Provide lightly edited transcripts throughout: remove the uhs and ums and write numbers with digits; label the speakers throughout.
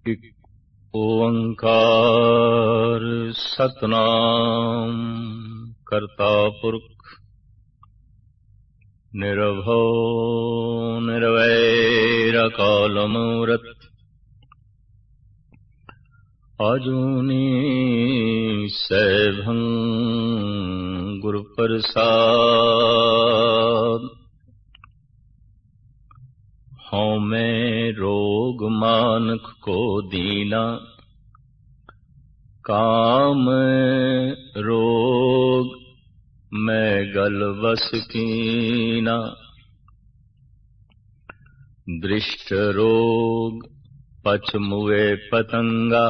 Speaker 1: इक ओंकार सतनाम करता पुरख निर्भव निर्वैर अकाल मूरत आजूनी सैभं गुरु प्रसाद। हूँ मैं रोग मानक को दीना, काम रोग मैं गल बस कीना। दृष्ट रोग पच मुए पतंगा,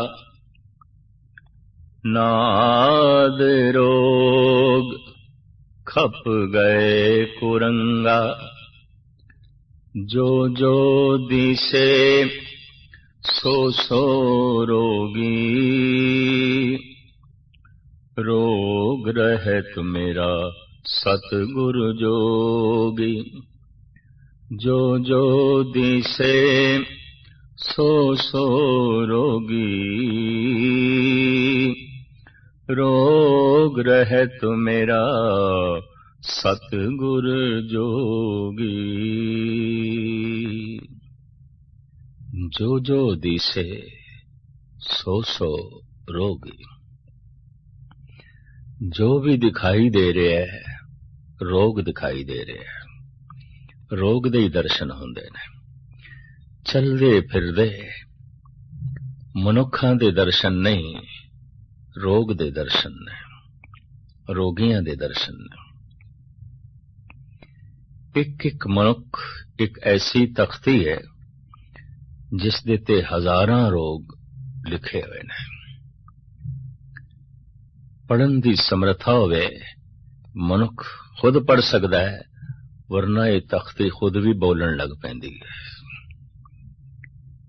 Speaker 1: नाद रोग खप गए कुरंगा। जो जो दिसे सो सो रोगी, रोग रहत मेरा सतगुरु जोगी। जो जो दिसे सो सो रोगी, रोग रहत मेरा सतगुर जोगी। जो जो दिसे सो सो रोगी। जो भी दिखाई दे रहे है रोग दिखाई दे रहे है। रोग दे ही दर्शन होंदे ने। चलदे फिरदे मनुखां दे दर्शन नहीं, रोग दे दर्शन ने, रोगियां दे दर्शन ने। एक एक मनुख एक ऐसी तख्ती है जिस दे ते हजारां रोग लिखे हुए ने। पढ़न दी समर्था होवे मनुख खुद पढ़ सकदा है, वरना ये तख्ती खुद भी बोलन लग पैंदी है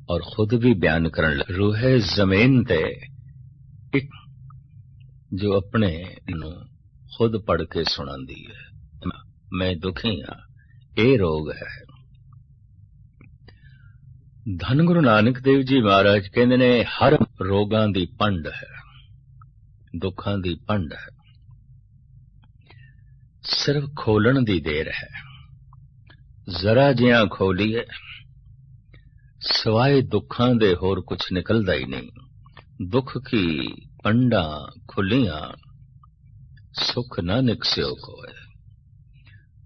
Speaker 1: और खुद भी बयान करन लग। रूहे जमीन ते एक जो अपने नूं खुद पढ़ के सुनांदी है, मैं दुखी हां, ये रोग है। धन गुरु नानक देव जी महाराज कहंदे ने हर रोगां दी पंड है, दुखां दी पंड है, सिर्फ खोलण दी देर है। जरा जियां खोलीए सिवाय दुखां दे होर कुछ निकलदा ही नहीं। दुख की पंडा खुलियां सुख न निकस्यो कोय।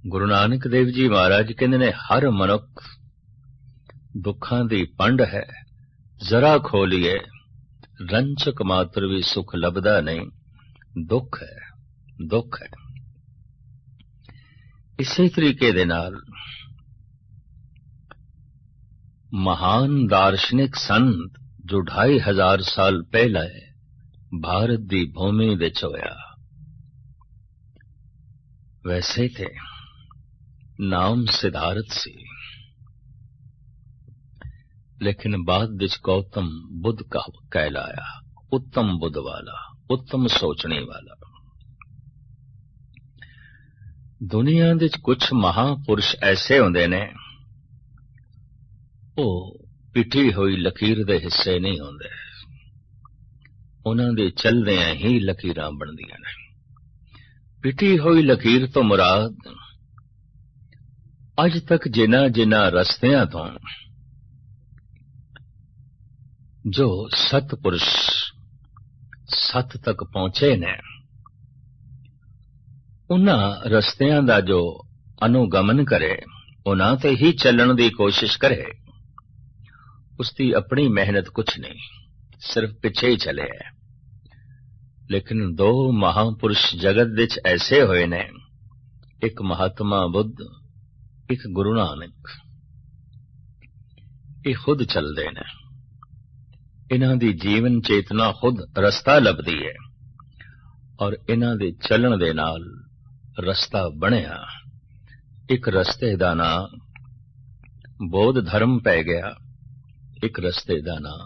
Speaker 1: गुरु नानक देव जी महाराज कहंदे ने हर मनुख दुखां दी पंड है, जरा खोलिए रंचक मात्र भी सुख लभदा नहीं। दुख है, दुख है। इसी तरीके दे नाल महान दार्शनिक संत जो 2500 साल पहला है भारत दी भूमि विच होया, वैसे थे नाम सिद्धार्थ सी, लेकिन बाद विच गौतम बुद्ध का कहलाया। उत्तम बुद्ध वाला, उत्तम सोचने वाला। दुनिया दे कुछ महापुरुष ऐसे होंदे ने, वो पिटी हुई लकीर दे हिस्से नहीं होंदे, उन्हां दे चलदियां ही लकीरां बनदियां ने। पिटी हुई लकीर तो मुराद अज तक जिन्हां जिन्हां रस्तियां तो जो सतपुरुष सत तक पहुंचे ने, उन्हां रस्तियां दा जो अनुगमन करे, उन्हां ते ही चलण दी कोशिश करे, उसकी अपनी मेहनत कुछ नहीं, सिर्फ पिछे ही चले है। लेकिन दो महापुरुष जगत विच ऐसे होए ने, एक महात्मा बुद्ध, एक गुरु नानक। ये खुद चलदे ने, इन्हां दी जीवन चेतना खुद रस्ता लभदी है और इन्हां दे चलण दे नाल रस्ता बणिया। एक रस्ते दा नां बौद्ध धर्म पै गया, एक रस्ते दा नां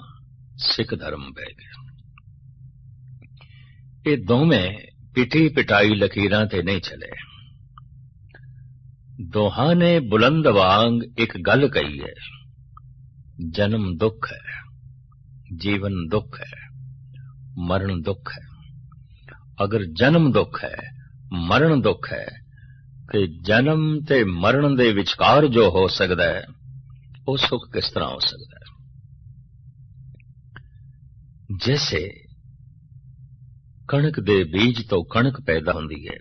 Speaker 1: सिख धर्म पै गया। ये दोवें पिटी पिटाई लकीरां ते नहीं चले। दोहां ने बुलंद वांग एक गल कही है, जन्म दुख है, जीवन दुख है, मरण दुख है। अगर जन्म दुख है, मरण दुख है, ते जन्म ते मरण दे विचकार जो हो सकता है, वो सुख किस तरह हो सकता है? जैसे कणक दे बीज तो कणक पैदा होंदी है,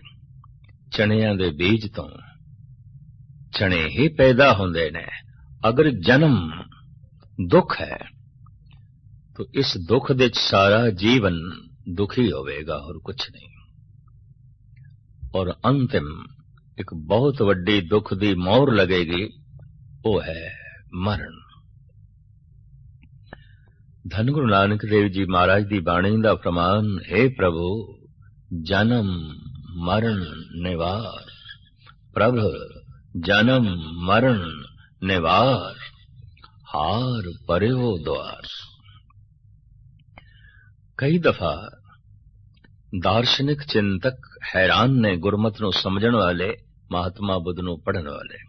Speaker 1: चणियां दे बीज तो चने ही पैदा होंदे ने। अगर जन्म दुख है तो इस दुख दे सारा जीवन दुखी होवेगा और कुछ नहीं। और अंतिम एक बहुत वड्डी दुख दी मोहर लगेगी, वो है मरण। धन गुरु नानक देव जी महाराज दी बाणी दा फरमान, हे प्रभु जन्म मरण निवार, प्रभ जन्म मरण निवार, हार पर्यो द्वार। कई दफा दार्शनिक चिंतक हैरान ने गुरमत नूं समझण वाले, महात्मा बुद्ध नूं पढ़न वाले।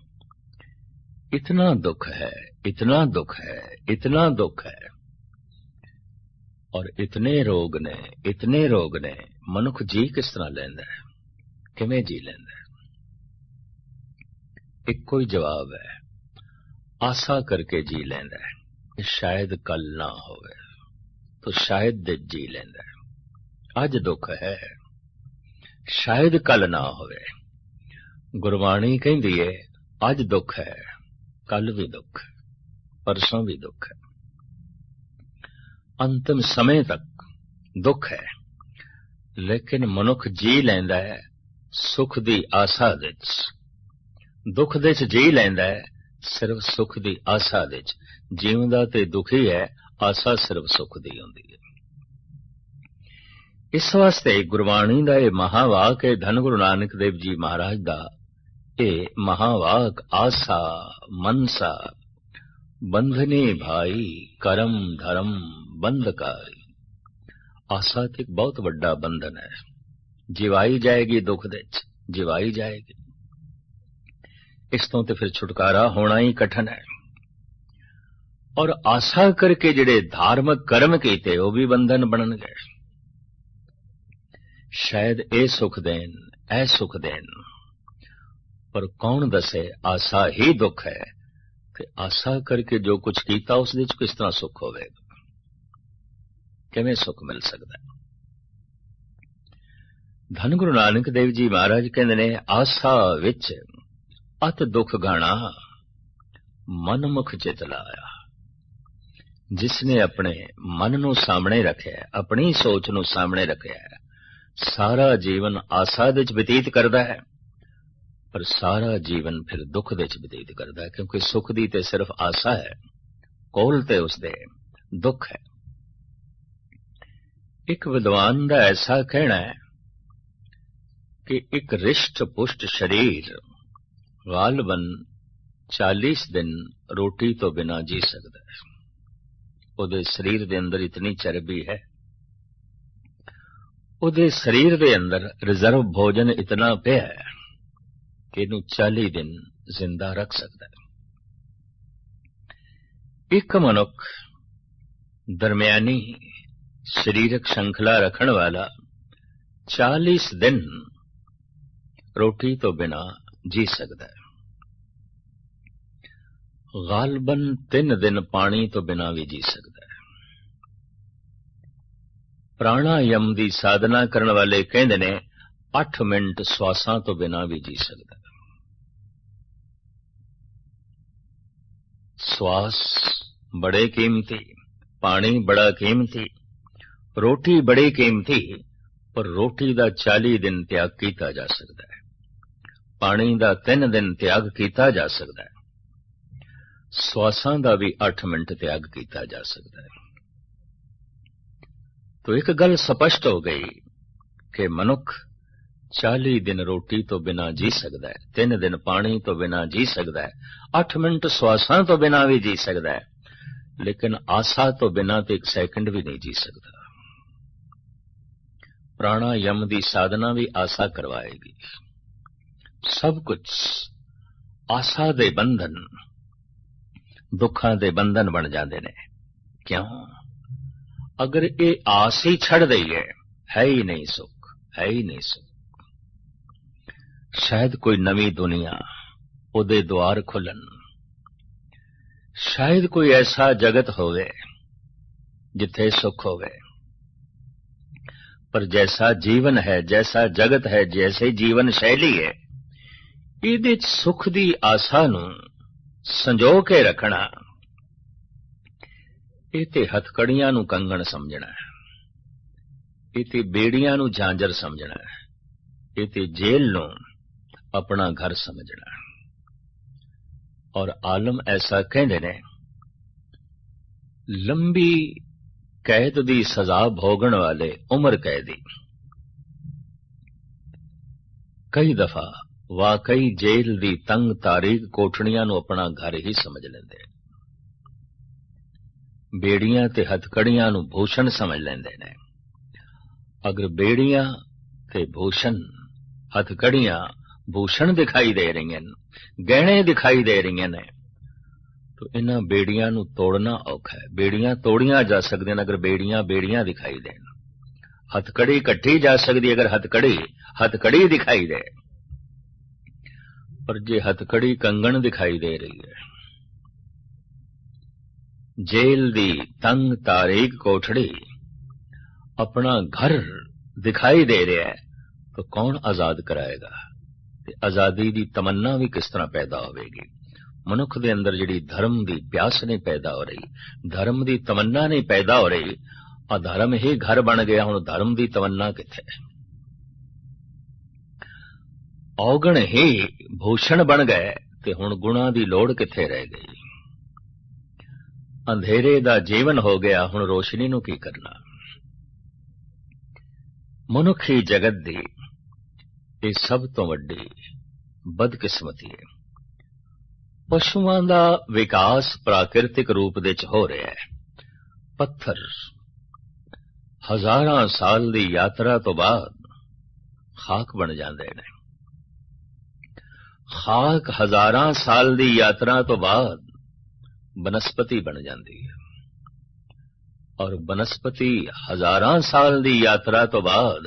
Speaker 1: इतना दुख है, इतना दुख है, इतना दुख है, और इतने रोग ने, इतने रोग ने, मनुख जी किस तरह लैंदा है, किवें जी लैंदा है? इक्को ही जवाब है, आसा करके जी लैंदा है कि शायद कल ना होवे, तो शायद दे जी लैंदा है। अज दुख है, शायद कल ना होवे। गुरबाणी कहंदी है अज दुख है, कल भी दुख है, परसों भी दुख है, अंतिम समय तक दुख है। लेकिन मनुख जी लैंदा है सुख दी आसा विच, दुख दे च जी लैंदा है सिर्फ सुख दी आसा विच। जीवदा ते दुखी है, आसा सिर्फ सुख दी हुंदी है। इस वास्ते गुरबाणी दा ये महावाक है, धन गुरु नानक देव जी महाराज दा ये महावाक, आसा मनसा बंधने भाई करम धर्म बंधकारी। आसा ते एक बहुत वड्डा बंधन है, जिवाई जाएगी दुख दे च, जिवाई जाएगी। इस तो ते फिर छुटकारा होना ही कठिन है। और आशा करके जिहड़े धार्मिक कर्म कीते वो भी बंधन बनन गए। शायद ए सुख देन, ऐ सुख देन, पर कौन दसे आशा ही दुख है कि आशा करके जो कुछ कीता उस दे किस तरह सुख होवेगा, किवें सुख मिल सकता है? धन गुरु नानक देव जी महाराज कहंदे ने, आशा विच अत दुख घाना मनमुख चित लाया। जिसने अपने मन नूं सामने रखिया, अपनी सोच नूं सामने रखिया, सारा जीवन आशा दे च बतीत करदा है, पर सारा जीवन फिर दुख दे च बतीत करदा है, क्योंकि सुख दी ते सिर्फ आशा है, कोल ते उसदे दुख है। एक विद्वान दा ऐसा कहना है कि एक रिष्ट पुष्ट शरीर गालबन 40 दिन रोटी तो बिना जी सकता है। उहदे शरीर दे अंदर इतनी चर्बी है, उहदे शरीर दे अंदर रिजर्व भोजन इतना पिया है कि इनू 40 दिन जिंदा रख सकता है। एक मनुख दरमियानी शरीरक श्रृंखला रखने वाला 40 दिन रोटी तो बिना जी सकता है। गालबन 3 दिन पानी तो बिना भी जी सकता है। प्राणायाम दी साधना करने वाले कहते ने 8 मिनट श्वासां तो बिना भी जी सकता है। श्वास बड़े कीमती, पानी बड़ा कीमती, रोटी बड़ी कीमती, पर रोटी दा 40 दिन त्याग किया जा सकता है, पानी दा 3 दिन त्याग किया जा सकता है, श्वासां दा भी 8 मिनट त्याग किया जा सकता है। तो एक गल स्पष्ट हो गई कि मनुख 40 दिन रोटी तो बिना जी सकता है, 3 दिन पानी तो बिना जी सकता है, 8 मिनट श्वासां तो बिना भी जी सकता है, लेकिन आशा तो बिना तो 1 सेकंड भी नहीं जी सकता। प्राणायाम दी साधना भी आशा करवाएगी। सब कुछ आशा दे बंधन, दुखां दे बंधन बन जाते ने। क्यों? अगर ये आस ही छड़ दईए है ही नहीं सुख, है ही नहीं सुख। शायद कोई नवी दुनिया उहदे द्वार खुलन, शायद कोई ऐसा जगत होवे जिथे सुख होवे। पर जैसा जीवन है, जैसा जगत है, जैसे जीवन शैली है, इहदे च सुख दी आसा नूं संजो के रखना, ਇਹ ਤੇ ਹਥਕੜੀਆਂ ਨੂੰ ਕੰਗਣ ਸਮਝਣਾ ਹੈ, ਇਹ ਤੇ ਬੇੜੀਆਂ ਨੂੰ ਝਾਂਜਰ ਸਮਝਣਾ ਹੈ, ਇਹ ਤੇ ਜੇਲ੍ਹ ਨੂੰ ਆਪਣਾ ਘਰ ਸਮਝਣਾ ਹੈ। ਔਰ ਆਲਮ ਐਸਾ ਕਹਿੰਦੇ ਨੇ, ਲੰਬੀ ਕੈਦ ਦੀ ਸਜ਼ਾ ਭੋਗਣ ਵਾਲੇ ਉਮਰ ਕੈਦੀ ਕਈ ਦਫਾ ਵਾਕਈ ਜੇਲ੍ਹ ਦੀ ਤੰਗ ਤਾਰੀਕ ਕੋਠੜੀਆਂ ਨੂੰ ਆਪਣਾ ਘਰ ਹੀ ਸਮਝ ਲੈਂਦੇ। बेड़ियां ते हथकड़ियां नूं भूषण समझ लेंदे ने। अगर बेड़ियां ते भूषण, हथकड़ियां भूषण दिखाई दे रही हैं, गहने दिखाई दे रही हैं, तो इन्हां बेड़ियां नूं तोड़ना औखा है। बेड़ियां तोड़ियां जा सकदियां अगर बेड़ियां बेड़ियां दिखाई देन, हथकड़ी कट्टी जा सकदी अगर हथकड़ी हथकड़ी दिखाई दे। पर जे हथकड़ी कंगन दिखाई दे रही है, जेल दी तंग तारीक कोठड़ी अपना घर दिखाई दे रहा है, तो कौन आजाद कराएगा? ते आजादी दी तमन्ना भी किस तरह पैदा होगी? मनुख दे अंदर जिहड़ी धर्म दी प्यास नहीं पैदा हो रही, धर्म दी तमन्ना नहीं पैदा हो रही, अधर्म ही घर बन गया। हुण धर्म दी तमन्ना किथे? औगण ही भूषण बन गए ते हुण गुणा दी लोड़ किथे रह गई? अंधेरे दा जीवन हो गया, हुण रोशनी नूं की करना? मनुखी जगत दी ये सब तो वड्डी बदकिस्मती है। पशुआं दा विकास प्राकृतिक रूप दे च हो रहा है। पत्थर हजारां साल दी यात्रा तो बाद खाक बन जांदे ने। खाक हजारां साल दी यात्रा तो बाद बनस्पति बन जाती है, और बनस्पति हजारां साल की यात्रा तो बाद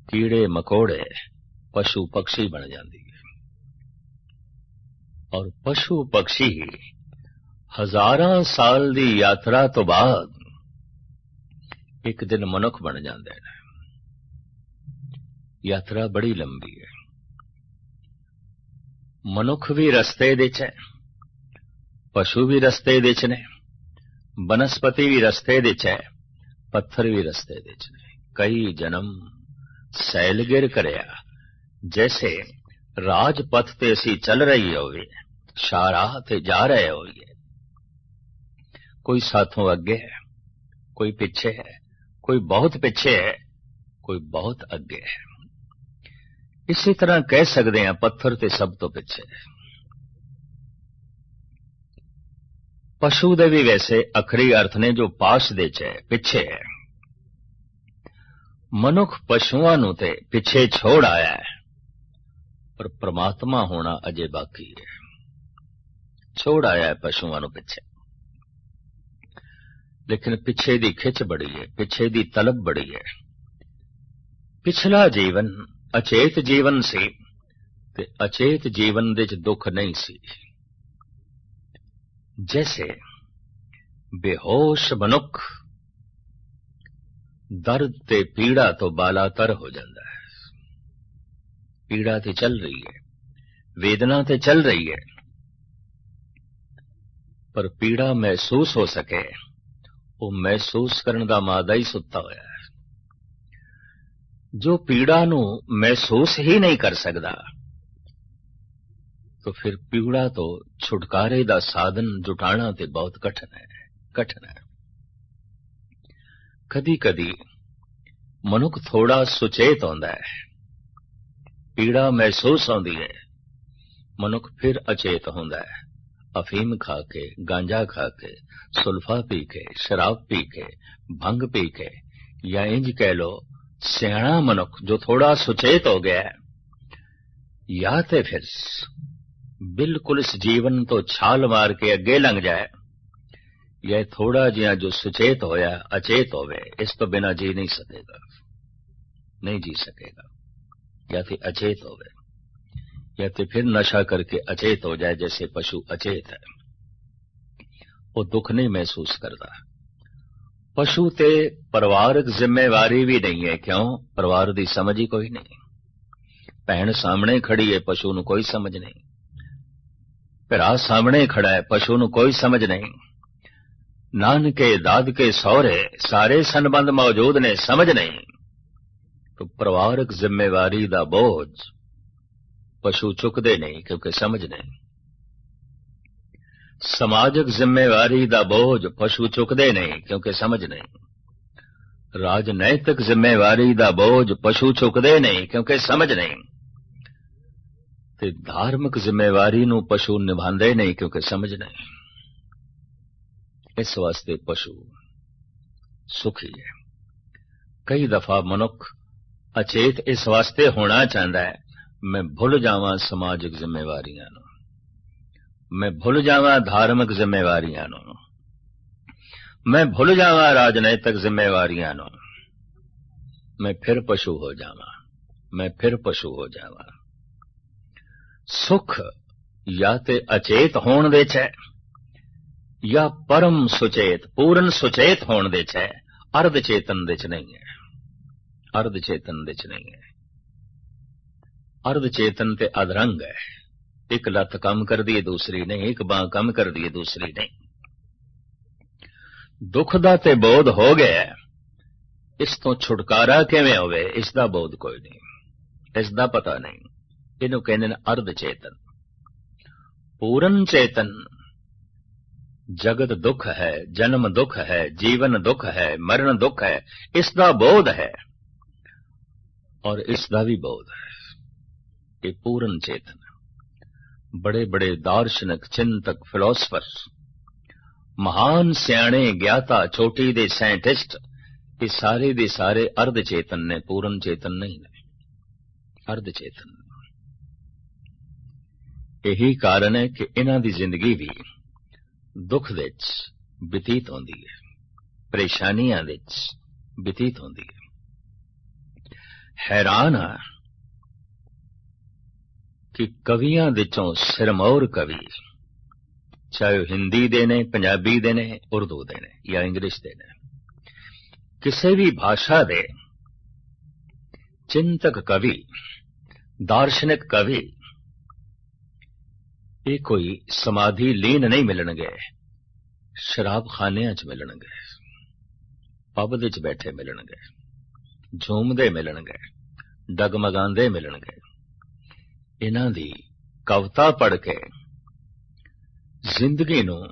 Speaker 1: कीड़े मकोड़े पशु पक्षी बन जाती है, और पशु पक्षी हजारां साल की यात्रा तो बाद एक दिन मनुख बन जाते हैं। यात्रा बड़ी लंबी है। मनुख भी रस्ते दे च है, पशु भी रस्ते दे च ने, बनस्पति भी रस्ते दे च है, पत्थर भी रस्ते दे च ने। कई जन्म सैलगिर करया, जैसे राजपथ ते असी चल रही होवे, शाहराह ते जा रहे होइए। कोई साथों अगे है, कोई पीछे है, कोई बहुत पीछे है, कोई बहुत अगे है। इसी तरह कह सकते हैं पत्थर ते सब तो पीछे है। पशु दे भी वैसे अखरी अर्थ ने जो पास दे च पिछे है। मनुख पशुआं नूं ते पिछे छोड़ आया है, पर परमात्मा होना अजे बाकी है। छोड़ आया है पशुआं नूं पिछे, लेकिन पिछे दी खिच बड़ी है, पिछे दी तलब बड़ी है। पिछला जीवन अचेत जीवन सी, ते अचेत जीवन दे च दुख नहीं सी। जैसे बेहोश मनुख दर्द ते पीड़ा तो बालातर हो जाता है। पीड़ा ते चल रही है, वेदना ते चल रही है, पर पीड़ा महसूस हो सके वो महसूस करने दा मादा ही सुत्ता होया है। जो पीड़ा नूं महसूस ही नहीं कर सकता, तो फिर पीड़ा तो छुटकारे दा साधन जुटाना ते बहुत कठिन है, कठिन है। कदी कदी मनुख थोड़ा सुचेत होंदा है, पीड़ा महसूस होंदी है, मनुख फिर अचेत होंदा है। अफीम खा के, गांजा खा के, सुल्फा पी के, शराब पी के, भंग पी के, या इंज कह लो सियाणा मनुख जो थोड़ा सुचेत हो गया है, या ते फिर बिल्कुल इस जीवन तो छाल मार के अगे लंघ जाए, यह थोड़ा जिहा जो सुचेत होया अचेत होवे, इस तो बिना जी नहीं सकेगा, नहीं जी सकेगा। या फिर अचेत होवे, या तो फिर नशा करके अचेत हो जाए, जैसे पशु अचेत है, वो दुख नहीं महसूस करता। पशु ते परिवारक जिम्मेवारी भी नहीं है। क्यों? परिवार की समझ ही कोई नहीं। भैन सामने खड़ी है, पशु ਨੂੰ कोई समझ नहीं। भरा सामने खड़ा है, पशु ਨੂੰ कोई समझ नहीं। नानके दादके सौरे सारे संबंध मौजूद ने, समझ नहीं। तो परिवारक जिम्मेवारी का बोझ पशु चुकते नहीं, क्योंकि समझ नहीं। समाजक जिम्मेवारी का बोझ पशु चुकते नहीं, क्योंकि समझ नहीं। राजनैतिक जिम्मेवारी का बोझ पशु चुकते नहीं, क्योंकि समझ नहीं। ते धार्मिक जिम्मेवारी नूं पशु निभांदे नहीं, क्योंकि समझ नहीं। इस वास्ते पशु सुखी है। कई दफा मनुख अचेत इस वास्ते होना चाहता है, मैं भुल जावां समाजिक जिम्मेवारियां नूं, मैं भुल जावां धार्मिक जिम्मेवारियां नूं, मैं भुल जावां राजनैतिक जिम्मेवारियां नूं, मैं फिर पशु हो जावां, मैं फिर पशु हो जावां। सुख या ते अचेत होण विच है, या परम सुचेत पूर्ण सुचेत होण विच है, अर्ध चेतन विच नहीं है। अर्ध चेतन विच नहीं है। अर्ध चेतन ते अधरंग है। एक लत कम कर दी दूसरी नहीं, एक बांह कम कर दी दूसरी नहीं। दुख दा ते बोध हो गया, इस तो छुटकारा किवें होवे, इसदा बोध कोई नहीं, इसदा पता नहीं। इनू कहंदे ने अर्ध चेतन। पूर्ण चेतन जगत दुख है, जन्म दुख है, जीवन दुख है, मरण दुख है, इसदा बोध है और इसदा भी बोध है। ये पूर्ण चेतन। बड़े बड़े दार्शनिक, चिंतक, फिलोसफर, महान सियाणे, ज्ञाता, चोटी दे साइंटिस्ट, ये सारे दे सारे अर्ध चेतन ने, पूर्ण चेतन नहीं ने, अर्ध चेतन। यही कारण है कि इन्हां दी जिंदगी भी दुख विच बतीत होंदी है, परेशानियां विच बतीत होंदी है। हैरान हाँ कि कवियां विचों सिरमौर कवि, चाहे हिंदी दे ने, पंजाबी दे ने, उर्दू दे ने या इंग्लिश दे ने, किसी भी भाषा दे चिंतक कवि, दार्शनिक कवि, ये कोई समाधि लीन नहीं मिलणगे, शराब खानियां च मिलणगे, पब दे च बैठे मिलणगे, झूमदे मिलणगे, डगमगांदे मिलणगे। इन्हां दी कविता पढ़ के जिंदगी नूं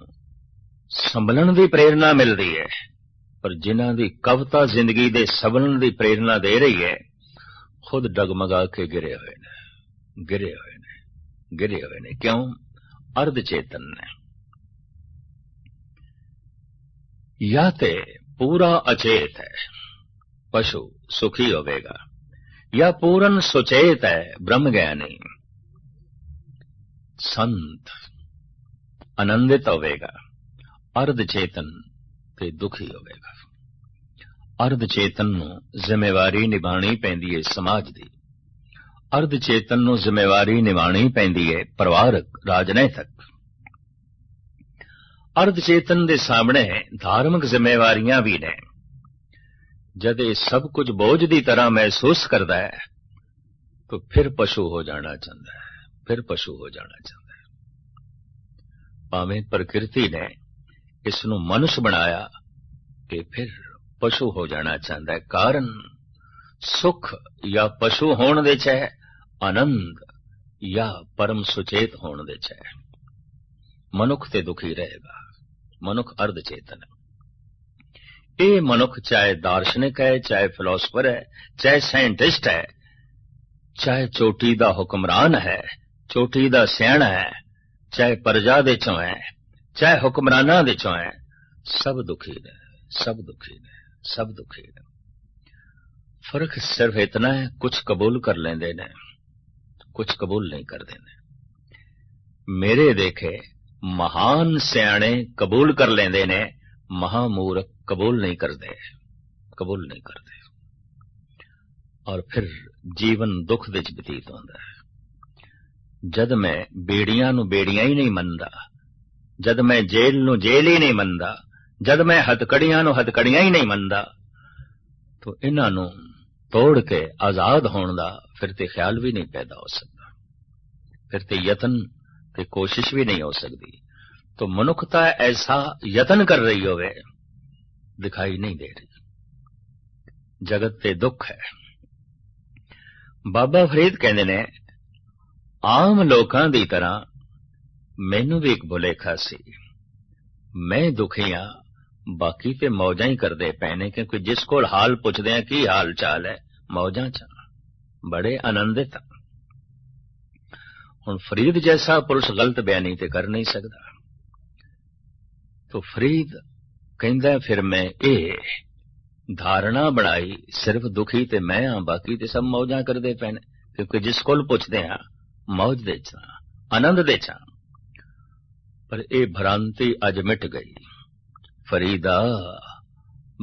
Speaker 1: संभलन दी प्रेरणा मिलदी है, पर जिन्हां दी कविता जिंदगी दे संभलन दी प्रेरणा दे रही है, खुद डगमगा के गिरे हुए ने, गिरे हुए ने, गिरे हुए ने। क्यों? अर्ध चेतन ने। या ते पूरा अचेत है, पशु सुखी होवेगा, या पूर्ण सुचेत है, ब्रह्म ज्ञानी संत आनंदित होवेगा। अर्ध चेतन ते दुखी होवेगा। अर्ध चेतन नूं जिम्मेवारी निभाणी पैंदी है समाज दी। अर्ध चेतन नूं जिम्मेवारी निभाणी पैंदी है परिवारक, राजनैतिक। अर्ध चेतन दे सामने धार्मिक जिम्मेवारियां भी ने। जद ये सब कुछ बोझ की तरह महसूस करता है, तो फिर पशु हो जाना चाहता है, फिर पशु हो जाना चाहता है। भावें प्रकृति ने इसनूं मनुष्य बनाया कि फिर पशु हो जाना चाहता है। कारण सुख या पशु होण दे च है, आनंद या परम सुचेत होण दे च है। मनुख ते दुखी रहेगा। मनुख अर्ध चेतन है। ये मनुख चाहे दार्शनिक है, चाहे फिलोसफर है, चाहे साइंटिस्ट है, चाहे चोटी दा हुक्मरान है, चोटी दा सियाणा है, चाहे प्रजा दे चों है, चाहे हुक्मराना दे चों है, सब दुखी ने, सब दुखी ने, सब दुखी ने। फर्क सिर्फ इतना है, कुछ कबूल कर लेंदे ने, कुछ कबूल नहीं कर देने। मेरे देखे महान सियाणे कबूल कर लेंदे ने, महामूर्ख कबूल नहीं करते, कबूल नहीं करते। और फिर जीवन दुख विच बतीत होंदा है। जद मैं बेड़ियां नूं बेड़ियां ही नहीं मनदा, जद मैं जेल नूं जेल ही नहीं मनदा, जद मैं हथकड़ियां नूं हथकड़ियां ही नहीं मनदा, तो इन्हां नूं तोड़ के आजाद होने दा फिर ते ख्याल भी नहीं पैदा हो सकता, फिर ते यतन ते कोशिश भी नहीं हो सकती। तो मनुखता ऐसा यतन कर रही होवे, दिखाई नहीं दे रही। जगत ते दुख है। बाबा फरीद कहंदे ने, आम लोकां दी तरह मैनू भी एक भुलेखा सी। मैं दुखी हां, बाकी ते मौजां ही करदे पए ने, क्योंकि जिस कोल हाल पुछदे आ की हाल चाल है, मौजां च बड़े आनंदित। हुण फरीद जैसा पुरुष गलत बयानी ते कर नहीं सकता। तो फरीद कहंदा फिर मैं ये धारणा बनाई सिर्फ दुखी ते मैं हां, बाकी ते सब मौजां करदे पए ने, क्योंकि जिस कोल पुछदे आ मौज दे च आनंद दे च। पर ये भ्रांति अज मिट गई। फरीदा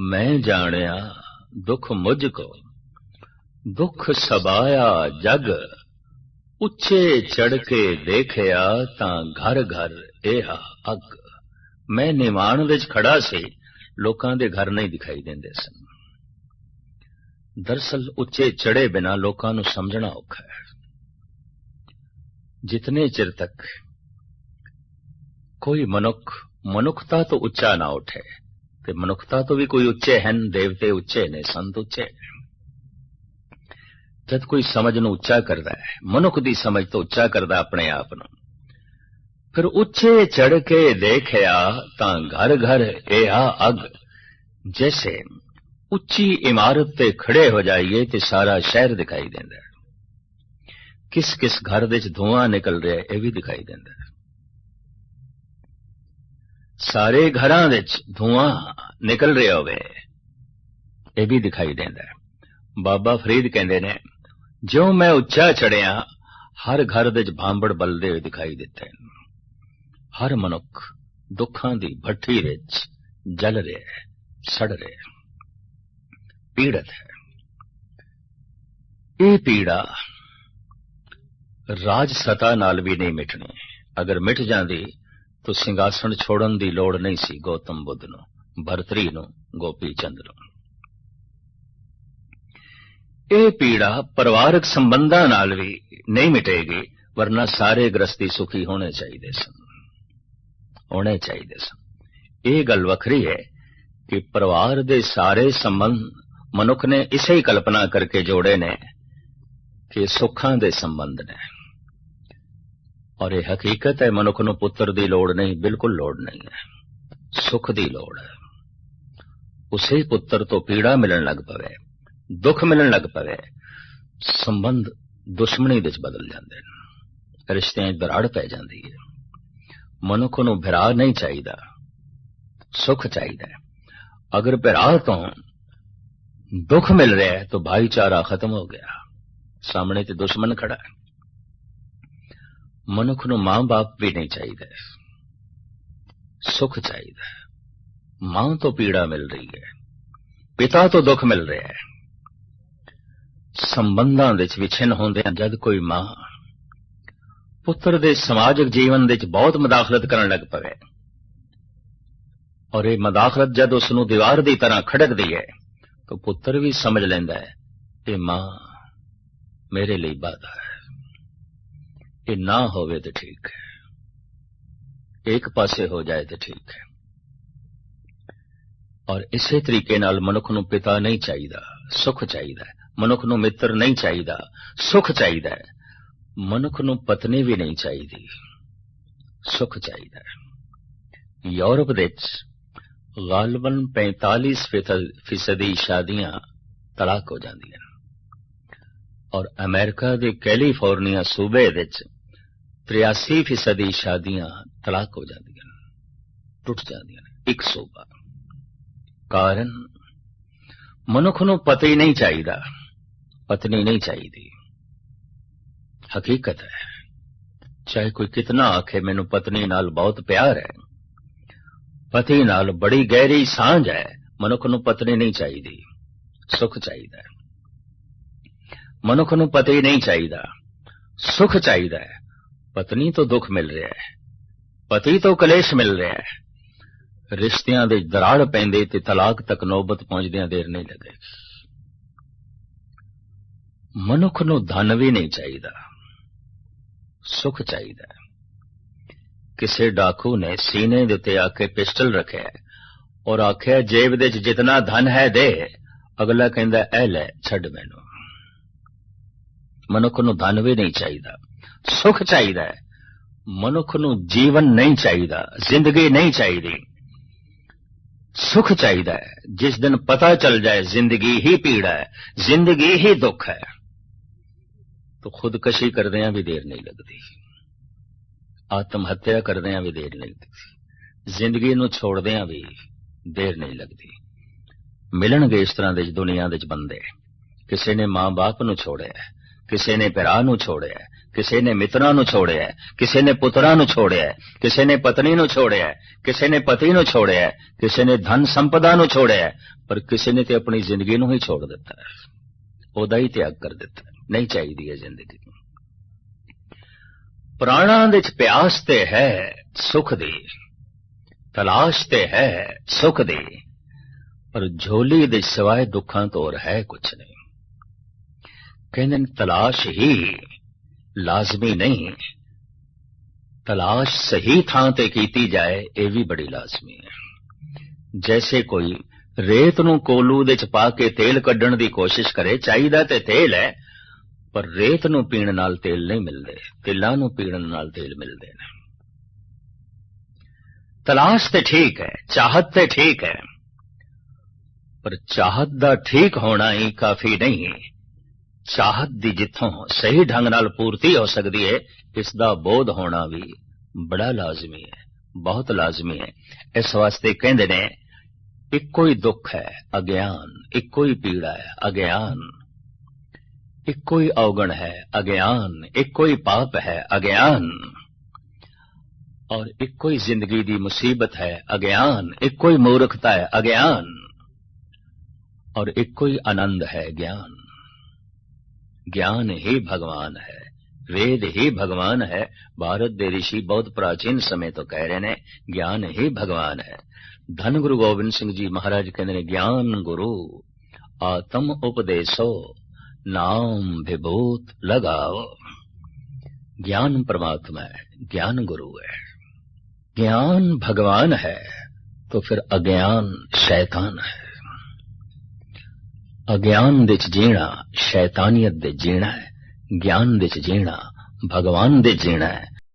Speaker 1: मैं जानिया दुख मुझको, दुख सबाया जग, उच्चे चढ़ के देखिया तां घर घर एहा अग। मैं निवाण विच खड़ा सी, लोकां दे घर नहीं दिखाई देंदे सन। दरअसल उच्चे चढ़े बिना लोकां नूं समझना औखा है। जितने चिर तक कोई मनुख मनुखता तो उच्चा ना उठे, ते मनुखता तो भी कोई उच्चे हैं, देवते उच्चे ने, संत उच्चे। जद कोई समझ नूं उच्चा करदा है, मनुख दी समझ तो उच्चा करदा अपने आप नूं, फिर उच्चे चढ़ के देखिया तां घर घर एहा अग। जैसे उच्ची इमारत ते खड़े हो जाइए ते सारा शहर दिखाई देंदा है। किस किस घर विच धुआं निकल रहा है, यह भी दिखाई देंदा है। सारे घरां विच धुआं निकल रहा होवे, यह भी दिखाई देंदा है। बाबा फरीद कहंदे ने, ज्यों मैं उच्चा चढ़िया, हर घर विच भांबड़ बलदे हुए दिखाई दिते। हर मनुख दुखां दी भट्ठी विच जल रहा है, सड़ रहा है, पीड़ित है। ये पीड़ा राज सता नाल भी नहीं मिटनी। अगर मिट जाती तो सिंघासन छोड़न दी लोड़ नहीं सी गौतम बुद्ध नूं, भरतरी नूं, गोपी चंद नूं। ये पीड़ा परिवारक संबंधां नाल भी नहीं मिटेगी, वरना सारे गृहस्थी सुखी होने चाहिए सन, होने चाहिए सन। ये गल वखरी है कि परिवार दे सारे संबंध मनुख ने इसे ही कल्पना करके जोड़े ने कि सुखां दे संबंध ने। और ये हकीकत है, मनुख नूं पुत्र दी लोड़ नहीं, बिल्कुल लोड़ नहीं है, सुख दी लोड़ है। उसे पुत्र तो पीड़ा मिलन लग पवे, दुख मिलन लग पवे, संबंध दुश्मनी विच बदल जांदे ने, रिश्तियां दराड़ पै जांदी है। मनुख नूं भरा नहीं चाहिदा, सुख चाहिदा है। अगर भरा तो दुख मिल रहा है तो भाईचारा खत्म हो गया, सामने ते दुश्मन खड़ा है। मनुख नूं मां बाप भी नहीं चाहिए, सुख चाहिए। मां तो पीड़ा मिल रही है, पिता तो दुख मिल रहा है। संबंधां विच विछिन्न होंदे जद कोई मां पुत्र दे समाजिक जीवन विच बहुत मदाखलत करन लग पवे, और ये मदाखलत जद उसनूं दीवार दी तरह खड़कदी है, तो पुत्र भी समझ लेंदा है कि मां मेरे लिए बाधा है, ये ना होवे तो ठीक है, एक पासे हो जाए तो ठीक है। और इसे तरीके नाल मनुख नूं पिता नहीं चाहिदा, सुख चाहिदा है। मनुख नूं मित्र नहीं चाहिदा, सुख चाहिदा है। मनुख नूं पत्नी भी नहीं चाहिदी, सुख चाहिदा है। यूरोप विच गालबन 45% शादियां तलाक हो जांदियां, और अमेरिका के कैलीफोर्निया सूबे विच 83% शादियां तलाक हो जांदियां, टुट जांदियां, एक सूबा। कारण मनुख नूं पति नहीं चाहिदा, पत्नी नहीं चाहिदी। हकीकत है, चाहे कोई कितना आखे मैनू पत्नी नाल बहुत प्यार है, ਪਤੀ ਨਾਲ ਬੜੀ ਗਹਿਰੀ ਸਾਂਝ ਹੈ। ਮਨੁੱਖ ਨੂੰ ਪਤਨੀ ਨਹੀਂ ਚਾਹੀਦੀ, ਸੁਖ ਚਾਹੀਦਾ ਹੈ। ਮਨੁੱਖ ਨੂੰ ਪਤੀ ਨਹੀਂ ਚਾਹੀਦਾ, ਸੁਖ ਚਾਹੀਦਾ ਹੈ। ਪਤਨੀ ਤੋਂ ਦੁੱਖ ਮਿਲ ਰਿਹਾ ਹੈ, ਪਤੀ ਤੋਂ ਕਲੇਸ਼ ਮਿਲ ਰਿਹਾ ਹੈ। ਰਿਸ਼ਤਿਆਂ ਦੇ ਦਰਾੜ ਪੈਂਦੇ ਤੇ ਤਲਾਕ ਤੱਕ ਨੌਬਤ ਪਹੁੰਚਦਿਆਂ ਦੇਰ ਨਹੀਂ ਲੱਗੇਗੀ। ਮਨੁੱਖ ਨੂੰ ਧਨ ਵੀ ਨਹੀਂ ਚਾਹੀਦਾ, ਸੁਖ ਚਾਹੀਦਾ ਹੈ। ਕਿਸੇ ਡਾਕੂ ਨੇ ਸੀਨੇ ਦੇ ਉੱਤੇ ਆ ਕੇ ਪਿਸਟਲ ਰੱਖਿਆ ਔਰ ਆਖਿਆ ਜੇਬ ਦੇ 'ਚ ਜਿਤਨਾ ਧਨ ਹੈ ਦੇ। ਅਗਲਾ ਕਹਿੰਦਾ ਇਹ ਲੈ, ਛੱਡ ਮੈਨੂੰ। ਮਨੁੱਖ ਨੂੰ ਧਨ ਵੀ ਨਹੀਂ ਚਾਹੀਦਾ, ਸੁਖ ਚਾਹੀਦਾ ਹੈ। ਮਨੁੱਖ ਨੂੰ ਜੀਵਨ ਨਹੀਂ ਚਾਹੀਦਾ, ਜ਼ਿੰਦਗੀ ਨਹੀਂ ਚਾਹੀਦੀ, ਸੁਖ ਚਾਹੀਦਾ ਹੈ। ਜਿਸ ਦਿਨ ਪਤਾ ਚੱਲ ਜਾਏ ਜ਼ਿੰਦਗੀ ਹੀ ਪੀੜਾ ਹੈ, ਜ਼ਿੰਦਗੀ ਹੀ ਦੁੱਖ ਹੈ, ਤਾਂ ਖੁਦਕਸ਼ੀ ਕਰਦਿਆਂ ਵੀ ਦੇਰ ਨਹੀਂ ਲੱਗਦੀ, ਆਤਮ ਹੱਤਿਆ ਕਰਦਿਆਂ ਵੀ ਦੇਰ ਨਹੀਂ ਲੱਗਦੀ, ਜ਼ਿੰਦਗੀ ਨੂੰ ਛੋੜਦਿਆਂ ਵੀ ਦੇਰ ਨਹੀਂ ਲੱਗਦੀ। ਮਿਲਣਗੇ ਇਸ ਤਰ੍ਹਾਂ ਦੇ ਦੁਨੀਆ ਦੇ ਬੰਦੇ। ਕਿਸੇ ਨੇ ਮਾਂ ਬਾਪ ਨੂੰ ਛੋੜਿਆ, ਕਿਸੇ ਨੇ ਭਰਾ ਨੂੰ ਛੋੜਿਆ, ਕਿਸੇ ਨੇ ਮਿੱਤਰਾਂ ਨੂੰ ਛੋੜਿਆ, ਕਿਸੇ ਨੇ ਪੁੱਤਰਾਂ ਨੂੰ ਛੋੜਿਆ, ਕਿਸੇ ਨੇ ਪਤਨੀ ਨੂੰ ਛੋੜਿਆ, ਕਿਸੇ ਨੇ ਪਤੀ ਨੂੰ ਛੋੜਿਆ, ਕਿਸੇ ਨੇ ਧਨ ਸੰਪਦਾ ਨੂੰ ਛੋੜਿਆ, ਪਰ ਕਿਸੇ ਨੇ ਤੇ ਆਪਣੀ ਜ਼ਿੰਦਗੀ ਨੂੰ ਹੀ ਛੋੜ ਦਿੱਤਾ, ਉਹਦਾ ਹੀ ਤਿਆਗ ਕਰ ਦਿੱਤਾ। ਨਹੀਂ ਚਾਹੀਦੀ ਹੈ ਜ਼ਿੰਦਗੀ। ਪ੍ਰਾਣਾਂ ਦੇ 'ਚ ਪਿਆਸ ਤੇ ਹੈ ਸੁਖ ਦੀ, ਤਲਾਸ਼ ਤੇ ਹੈ ਸੁਖ ਦੀ, ਪਰ ਝੋਲੀ ਦੇ ਸਿਵਾਏ ਦੁੱਖਾਂ ਤੋਂ ਹੋਰ ਹੈ ਕੁਛ ਨਹੀਂ। ਕਹਿੰਦੇ ਨੇ ਤਲਾਸ਼ ਹੀ ਲਾਜ਼ਮੀ ਨਹੀਂ, ਤਲਾਸ਼ ਸਹੀ ਥਾਂ ਤੇ ਕੀਤੀ ਜਾਏ ਇਹ ਵੀ ਬੜੀ ਲਾਜ਼ਮੀ ਹੈ। ਜੈਸੇ ਕੋਈ ਰੇਤ ਨੂੰ ਕੋਲੂ ਦੇ 'ਚ ਪਾ ਕੇ ਤੇਲ ਕੱਢਣ ਦੀ ਕੋਸ਼ਿਸ਼ ਕਰੇ, ਚਾਹੀਦਾ ਤੇ ਤੇਲ ਹੈ, ਪਰ ਰੇਤ ਨੂੰ ਪੀਣ ਨਾਲ ਤੇਲ ਨਹੀਂ ਮਿਲਦੇ, ਤਿਲਾਂ ਨੂੰ ਪੀਣ ਨਾਲ ਤੇਲ ਮਿਲਦੇ ਨੇ। ਤਲਾਸ਼ ਤੇ ਠੀਕ ਹੈ, ਚਾਹਤ ਤੇ ਠੀਕ ਹੈ, ਪਰ ਚਾਹਤ ਦਾ ਠੀਕ ਹੋਣਾ ਹੀ ਕਾਫੀ ਨਹੀਂ। ਚਾਹਤ ਦੀ ਜਿੱਥੋਂ ਸਹੀ ਢੰਗ ਨਾਲ ਪੂਰਤੀ ਹੋ ਸਕਦੀ ਹੈ, ਇਸ ਦਾ ਬੋਧ ਹੋਣਾ ਵੀ ਬੜਾ ਲਾਜ਼ਮੀ ਹੈ, ਬਹੁਤ ਲਾਜ਼ਮੀ ਹੈ। ਇਸ ਵਾਸਤੇ ਕਹਿੰਦੇ ਨੇ ਇੱਕੋ ਹੀ ਦੁੱਖ ਹੈ ਅਗਿਆਨ, ਇੱਕੋ ਹੀ ਪੀੜਾ ਹੈ ਅਗਿਆਨ, ਇੱਕੋ ਹੀ ਔਗਣ ਹੈ ਅਗਿਆਨ, ਇੱਕੋ ਹੀ ਪਾਪ ਹੈ ਅਗਿਆਨ, ਔਰ ਇੱਕੋ ਹੀ ਜ਼ਿੰਦਗੀ ਦੀ ਮੁਸੀਬਤ ਹੈ ਅਗਿਆਨ, ਇੱਕੋ ਹੀ ਮੂਰਖਤਾ ਹੈ ਅਗਿਆਨ, और इक्को ही आनंद है ज्ञान। ज्ञान ही भगवान है, वेद ही भगवान है। भारत दे ऋषि बहुत प्राचीन समय तो कह रहे ने ज्ञान ही भगवान है। धन गुरु गोबिंद सिंह जी महाराज कहते हैं ज्ञान गुरु आत्म उपदेशो नाम विभूत लगाओ। ज्ञान परमात्मा है, ज्ञान गुरु है। ज्ञान भगवान है तो फिर अज्ञान शैतान है। अज्ञान दे च जीना शैतानियत दे जीना है, ज्ञान दे च जीना भगवान दे जीना है।